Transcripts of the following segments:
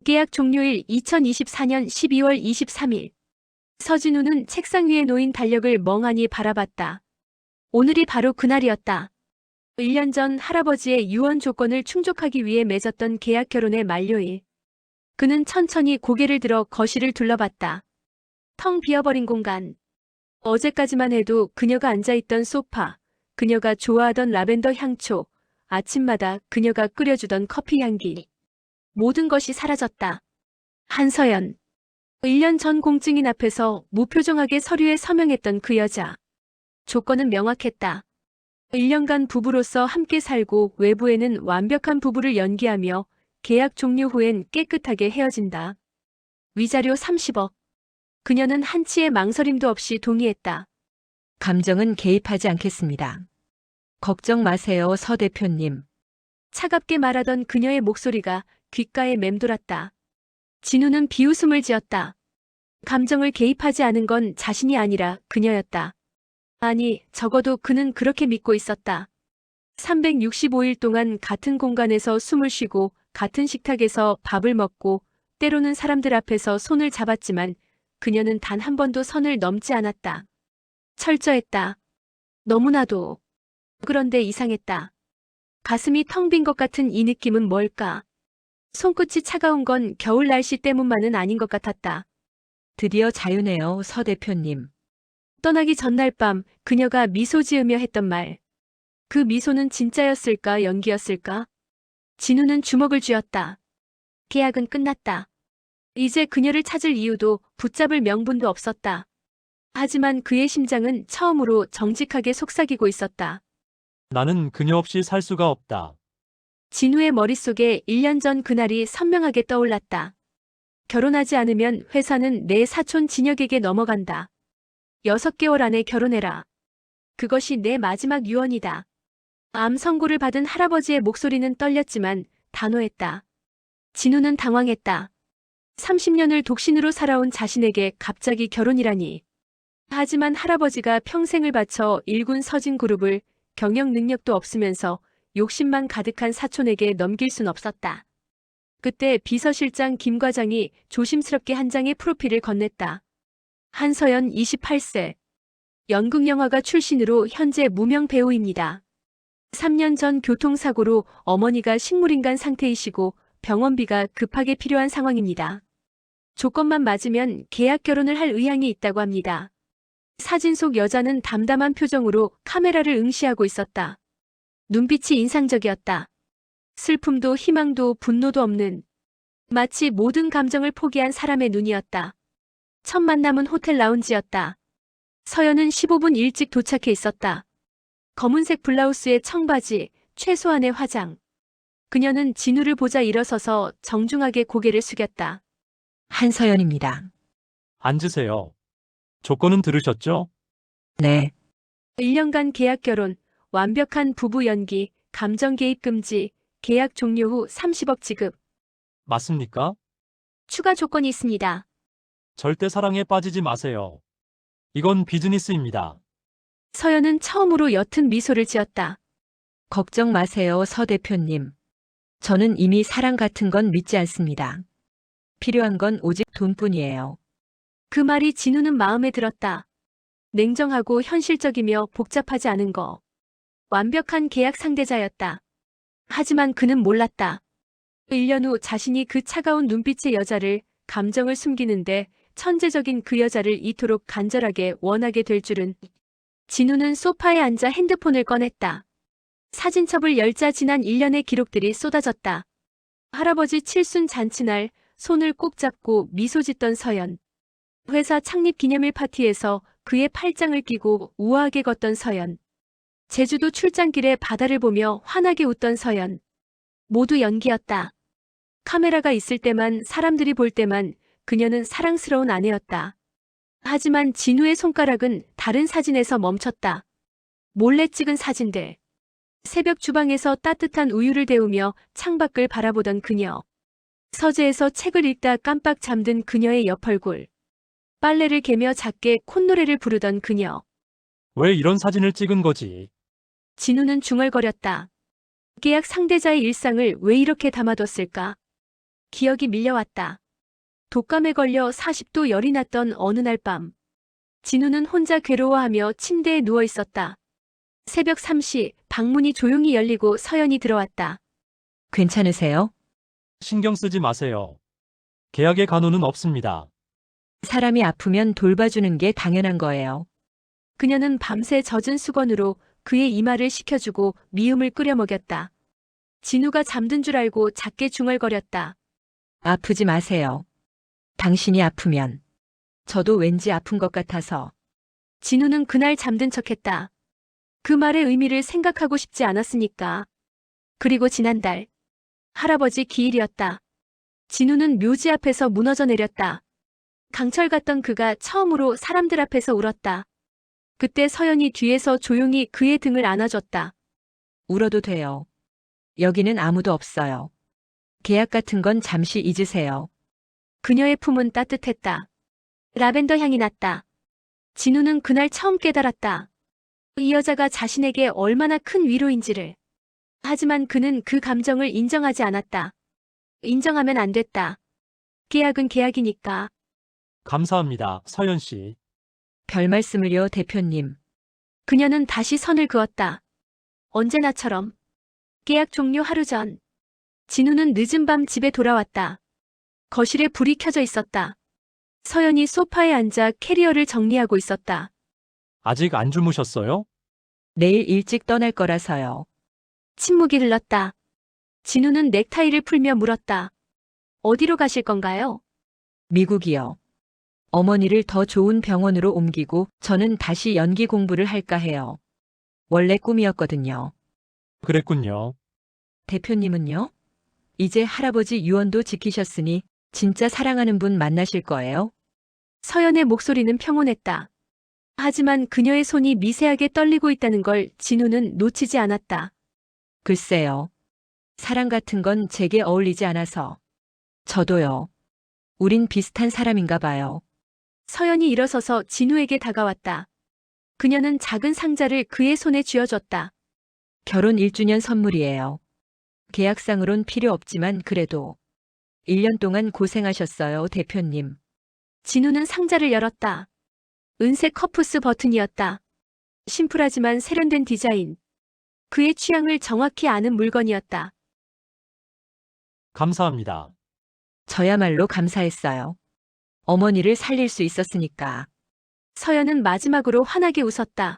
계약 종료일 2024년 12월 23일. 서진우는 책상 위에 놓인 달력을 멍하니 바라봤다. 오늘이 바로 그날이었다. 1년 전 할아버지의 유언 조건을 충족하기 위해 맺었던 계약 결혼의 만료일. 그는 천천히 고개를 들어 거실을 둘러봤다. 텅 비어버린 공간. 어제까지만 해도 그녀가 앉아있던 소파, 그녀가 좋아하던 라벤더 향초, 아침마다 그녀가 끓여주던 커피 향기. 모든 것이 사라졌다. 한서연. 1년 전 공증인 앞에서 무표정하게 서류에 서명했던 그 여자. 조건은 명확했다. 1년간 부부로서 함께 살고 외부에는 완벽한 부부를 연기하며 계약 종료 후엔 깨끗하게 헤어진다. 위자료 30억. 그녀는 한치의 망설임도 없이 동의했다. 감정은 개입하지 않겠습니다. 걱정 마세요, 서 대표님. 차갑게 말하던 그녀의 목소리가 귓가에 맴돌았다. 진우는 비웃음을 지었다. 감정을 개입하지 않은 건 자신이 아니라 그녀였다. 아니, 적어도 그는 그렇게 믿고 있었다. 365일 동안 같은 공간에서 숨을 쉬고 같은 식탁에서 밥을 먹고 때로는 사람들 앞에서 손을 잡았지만 그녀는 단 한 번도 선을 넘지 않았다. 철저했다. 너무나도. 그런데 이상했다. 가슴이 텅 빈 것 같은 이 느낌은 뭘까? 손끝이 차가운 건 겨울 날씨 때문만은 아닌 것 같았다. 드디어 자유네요, 서 대표님. 떠나기 전날 밤 그녀가 미소 지으며 했던 말. 그 미소는 진짜였을까 연기였을까? 진우는 주먹을 쥐었다. 계약은 끝났다. 이제 그녀를 찾을 이유도 붙잡을 명분도 없었다. 하지만 그의 심장은 처음으로 정직하게 속삭이고 있었다. 나는 그녀 없이 살 수가 없다. 진우의 머릿속에 1년 전 그날이 선명하게 떠올랐다. 결혼하지 않으면 회사는 내 사촌 진혁에게 넘어간다. 6개월 안에 결혼해라. 그것이 내 마지막 유언이다. 암 선고를 받은 할아버지의 목소리는 떨렸지만 단호했다. 진우는 당황했다. 30년을 독신으로 살아온 자신에게 갑자기 결혼이라니. 하지만 할아버지가 평생을 바쳐 일군 서진그룹을 경영 능력도 없으면서 욕심만 가득한 사촌에게 넘길 순 없었다. 그때 비서실장 김 과장이 조심스럽게 한 장의 프로필을 건넸다. 한서연 28세. 연극영화가 출신으로 현재 무명 배우입니다. 3년 전 교통사고로 어머니가 식물인간 상태이시고 병원비가 급하게 필요한 상황입니다. 조건만 맞으면 계약 결혼을 할 의향이 있다고 합니다. 사진 속 여자는 담담한 표정으로 카메라를 응시하고 있었다. 눈빛이 인상적이었다. 슬픔도 희망도 분노도 없는, 마치 모든 감정을 포기한 사람의 눈이었다. 첫 만남은 호텔 라운지였다. 서연은 15분 일찍 도착해 있었다. 검은색 블라우스에 청바지, 최소한의 화장. 그녀는 진우를 보자 일어서서 정중하게 고개를 숙였다. 한서연입니다. 앉으세요. 조건은 들으셨죠? 네, 1년간 계약 결혼, 완벽한 부부 연기, 감정 개입 금지, 계약 종료 후 30억 지급. 맞습니까? 추가 조건이 있습니다. 절대 사랑에 빠지지 마세요. 이건 비즈니스입니다. 서연은 처음으로 옅은 미소를 지었다. 걱정 마세요, 서 대표님. 저는 이미 사랑 같은 건 믿지 않습니다. 필요한 건 오직 돈뿐이에요. 그 말이 진우는 마음에 들었다. 냉정하고 현실적이며 복잡하지 않은 거. 완벽한 계약 상대자였다. 하지만 그는 몰랐다. 1년 후 자신이 그 차가운 눈빛의 여자를, 감정을 숨기는데 천재적인 그 여자를 이토록 간절하게 원하게 될 줄은. 진우는 소파에 앉아 핸드폰을 꺼냈다. 사진첩을 열자 지난 1년의 기록들이 쏟아졌다. 할아버지 칠순 잔치날 손을 꼭 잡고 미소 짓던 서연. 회사 창립 기념일 파티에서 그의 팔짱을 끼고 우아하게 걷던 서연. 제주도 출장길에 바다를 보며 환하게 웃던 서연. 모두 연기였다. 카메라가 있을 때만, 사람들이 볼 때만 그녀는 사랑스러운 아내였다. 하지만 진우의 손가락은 다른 사진에서 멈췄다. 몰래 찍은 사진들. 새벽 주방에서 따뜻한 우유를 데우며 창밖을 바라보던 그녀. 서재에서 책을 읽다 깜빡 잠든 그녀의 옆 얼굴. 빨래를 개며 작게 콧노래를 부르던 그녀. 왜 이런 사진을 찍은 거지? 진우는 중얼거렸다. 계약 상대자의 일상을 왜 이렇게 담아뒀을까? 기억이 밀려왔다. 독감에 걸려 40도 열이 났던 어느 날 밤. 진우는 혼자 괴로워하며 침대에 누워 있었다. 새벽 3시 방문이 조용히 열리고 서연이 들어왔다. 괜찮으세요? 신경 쓰지 마세요. 계약에 간호는 없습니다. 사람이 아프면 돌봐주는 게 당연한 거예요. 그녀는 밤새 젖은 수건으로 그의 이마를 식혀주고 미음을 끓여 먹였다. 진우가 잠든 줄 알고 작게 중얼거렸다. 아프지 마세요. 당신이 아프면 저도 왠지 아픈 것 같아서. 진우는 그날 잠든 척했다. 그 말의 의미를 생각하고 싶지 않았으니까. 그리고 지난달 할아버지 기일이었다. 진우는 묘지 앞에서 무너져 내렸다. 강철 같던 그가 처음으로 사람들 앞에서 울었다. 그때 서연이 뒤에서 조용히 그의 등을 안아줬다. 울어도 돼요. 여기는 아무도 없어요. 계약 같은 건 잠시 잊으세요. 그녀의 품은 따뜻했다. 라벤더 향이 났다. 진우는 그날 처음 깨달았다. 이 여자가 자신에게 얼마나 큰 위로인지를. 하지만 그는 그 감정을 인정하지 않았다. 인정하면 안 됐다. 계약은 계약이니까. 감사합니다, 서연 씨. 별 말씀을요, 대표님. 그녀는 다시 선을 그었다. 언제나처럼. 계약 종료 하루 전. 진우는 늦은 밤 집에 돌아왔다. 거실에 불이 켜져 있었다. 서연이 소파에 앉아 캐리어를 정리하고 있었다. 아직 안 주무셨어요? 내일 일찍 떠날 거라서요. 침묵이 흘렀다. 진우는 넥타이를 풀며 물었다. 어디로 가실 건가요? 미국이요. 어머니를 더 좋은 병원으로 옮기고 저는 다시 연기 공부를 할까 해요. 원래 꿈이었거든요. 그랬군요. 대표님은요? 이제 할아버지 유언도 지키셨으니 진짜 사랑하는 분 만나실 거예요? 서연의 목소리는 평온했다. 하지만 그녀의 손이 미세하게 떨리고 있다는 걸 진우는 놓치지 않았다. 글쎄요. 사랑 같은 건 제게 어울리지 않아서. 저도요. 우린 비슷한 사람인가 봐요. 서연이 일어서서 진우에게 다가왔다. 그녀는 작은 상자를 그의 손에 쥐어줬다. 결혼 1주년 선물이에요. 계약상으론 필요 없지만 그래도 1년 동안 고생하셨어요, 대표님. 진우는 상자를 열었다. 은색 커프스 버튼이었다. 심플하지만 세련된 디자인. 그의 취향을 정확히 아는 물건이었다. 감사합니다. 저야말로 감사했어요. 어머니를 살릴 수 있었으니까. 서연은 마지막으로 환하게 웃었다.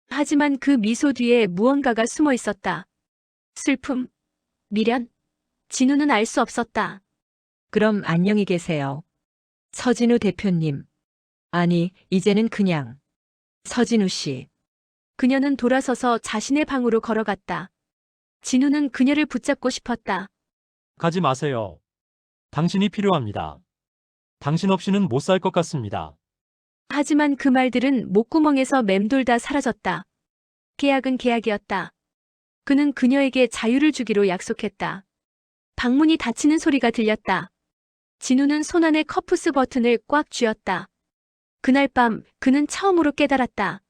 하지만 그 미소 뒤에 무언가가 숨어 있었다. 슬픔, 미련. 진우는 알 수 없었다. 그럼 안녕히 계세요. 서진우 대표님. 아니, 이제는 그냥 서진우 씨. 그녀는 돌아서서 자신의 방으로 걸어갔다. 진우는 그녀를 붙잡고 싶었다. 가지 마세요. 당신이 필요합니다. 당신 없이는 못 살 것 같습니다. 하지만 그 말들은 목구멍에서 맴돌다 사라졌다. 계약은 계약이었다. 그는 그녀에게 자유를 주기로 약속했다. 방문이 닫히는 소리가 들렸다. 진우는 손안에 커프스 버튼을 꽉 쥐었다. 그날 밤 그는 처음으로 깨달았다.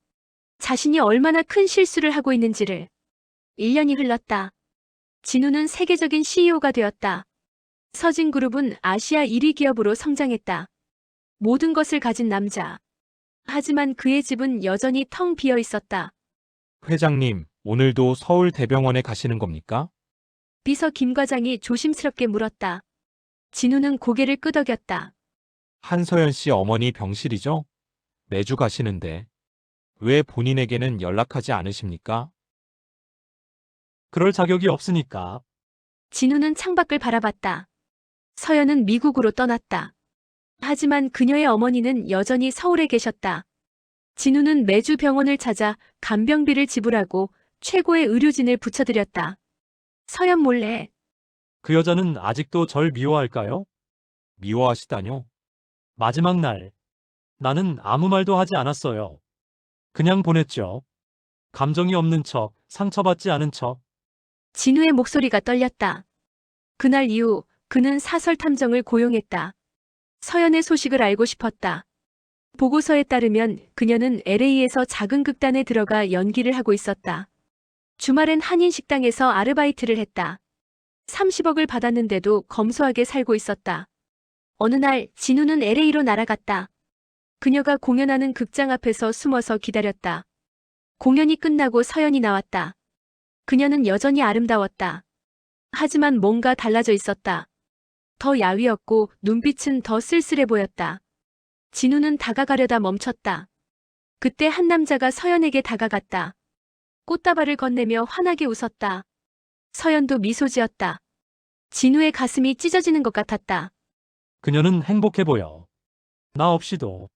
자신이 얼마나 큰 실수를 하고 있는지를. 1년이 흘렀다. 진우는 세계적인 CEO가 되었다. 서진그룹은 아시아 1위 기업으로 성장했다. 모든 것을 가진 남자. 하지만 그의 집은 여전히 텅 비어 있었다. 회장님, 오늘도 서울대병원에 가시는 겁니까? 비서 김 과장이 조심스럽게 물었다. 진우는 고개를 끄덕였다. 한서연 씨 어머니 병실이죠? 매주 가시는데. 왜 본인에게는 연락하지 않으십니까? 그럴 자격이 없으니까. 진우는 창밖을 바라봤다. 서연은 미국으로 떠났다. 하지만 그녀의 어머니는 여전히 서울에 계셨다. 진우는 매주 병원을 찾아 간병비를 지불하고 최고의 의료진을 붙여드렸다. 서연 몰래. 그 여자는 아직도 절 미워할까요? 미워하시다뇨? 마지막 날. 나는 아무 말도 하지 않았어요. 그냥 보냈죠. 감정이 없는 척, 상처받지 않은 척. 진우의 목소리가 떨렸다. 그날 이후 그는 사설 탐정을 고용했다. 서연의 소식을 알고 싶었다. 보고서에 따르면 그녀는 LA에서 작은 극단에 들어가 연기를 하고 있었다. 주말엔 한인 식당에서 아르바이트를 했다. 30억을 받았는데도 검소하게 살고 있었다. 어느 날 진우는 LA로 날아갔다. 그녀가 공연하는 극장 앞에서 숨어서 기다렸다. 공연이 끝나고 서연이 나왔다. 그녀는 여전히 아름다웠다. 하지만 뭔가 달라져 있었다. 더 야위었고 눈빛은 더 쓸쓸해 보였다. 진우는 다가가려다 멈췄다. 그때 한 남자가 서연에게 다가갔다. 꽃다발을 건네며 환하게 웃었다. 서연도 미소 지었다. 진우의 가슴이 찢어지는 것 같았다. 그녀는 행복해 보여. 나 없이도.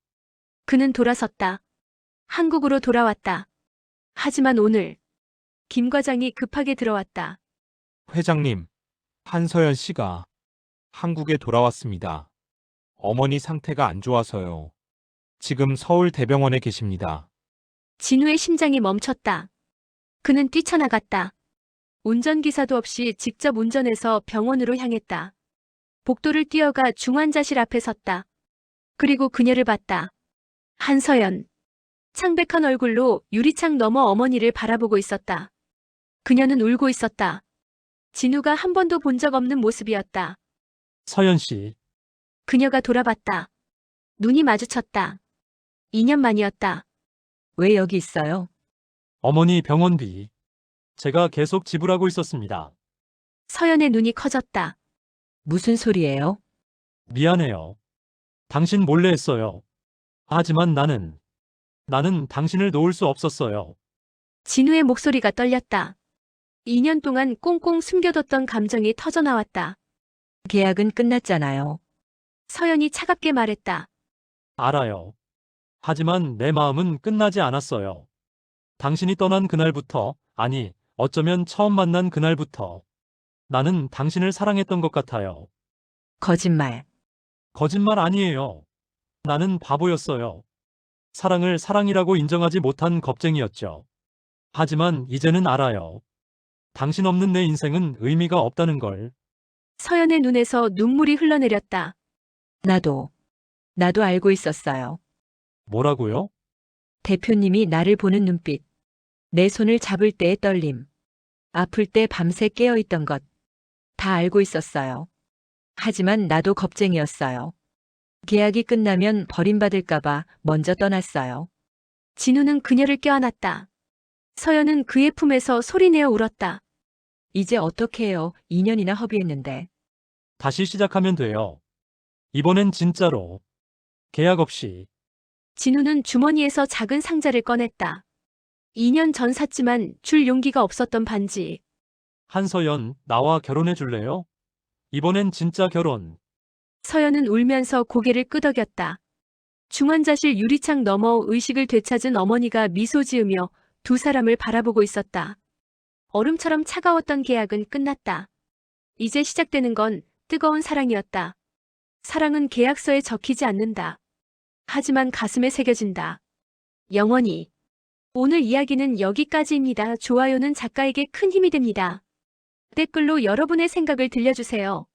그는 돌아섰다. 한국으로 돌아왔다. 하지만 오늘 김 과장이 급하게 들어왔다. 회장님, 한서연 씨가 한국에 돌아왔습니다. 어머니 상태가 안 좋아서요. 지금 서울대병원에 계십니다. 진우의 심장이 멈췄다. 그는 뛰쳐나갔다. 운전기사도 없이 직접 운전해서 병원으로 향했다. 복도를 뛰어가 중환자실 앞에 섰다. 그리고 그녀를 봤다. 한서연. 창백한 얼굴로 유리창 너머 어머니를 바라보고 있었다. 그녀는 울고 있었다. 진우가 한 번도 본 적 없는 모습이었다. 서연 씨, 그녀가 돌아봤다. 눈이 마주쳤다. 2년 만이었다. 왜 여기 있어요? 어머니 병원비. 제가 계속 지불하고 있었습니다. 서연의 눈이 커졌다. 무슨 소리예요? 미안해요. 당신 몰래 했어요. 하지만 나는 당신을 놓을 수 없었어요. 진우의 목소리가 떨렸다. 2년 동안 꽁꽁 숨겨뒀던 감정이 터져나왔다. 계약은 끝났잖아요. 서연이 차갑게 말했다. 알아요. 하지만 내 마음은 끝나지 않았어요. 당신이 떠난 그날부터, 아니, 어쩌면 처음 만난 그날부터 나는 당신을 사랑했던 것 같아요. 거짓말. 거짓말 아니에요. 나는 바보였어요. 사랑을 사랑이라고 인정하지 못한 겁쟁이였죠. 하지만 이제는 알아요. 당신 없는 내 인생은 의미가 없다는 걸. 서연의 눈에서 눈물이 흘러내렸다. 나도 알고 있었어요. 뭐라고요? 대표님이 나를 보는 눈빛. 내 손을 잡을 때의 떨림. 아플 때 밤새 깨어있던 것. 다 알고 있었어요. 하지만 나도 겁쟁이였어요. 계약이 끝나면 버림받을까봐 먼저 떠났어요. 진우는 그녀를 껴안았다. 서연은 그의 품에서 소리내어 울었다. 이제 어떻게 해요? 2년이나 허비했는데. 다시 시작하면 돼요. 이번엔 진짜로. 계약 없이. 진우는 주머니에서 작은 상자를 꺼냈다. 2년 전 샀지만 줄 용기가 없었던 반지. 한서연, 나와 결혼해 줄래요? 이번엔 진짜 결혼. 서연은 울면서 고개를 끄덕였다. 중환자실 유리창 너머 의식을 되찾은 어머니가 미소 지으며 두 사람을 바라보고 있었다. 얼음처럼 차가웠던 계약은 끝났다. 이제 시작되는 건 뜨거운 사랑이었다. 사랑은 계약서에 적히지 않는다. 하지만 가슴에 새겨진다. 영원히. 오늘 이야기는 여기까지입니다. 좋아요는 작가에게 큰 힘이 됩니다. 댓글로 여러분의 생각을 들려주세요.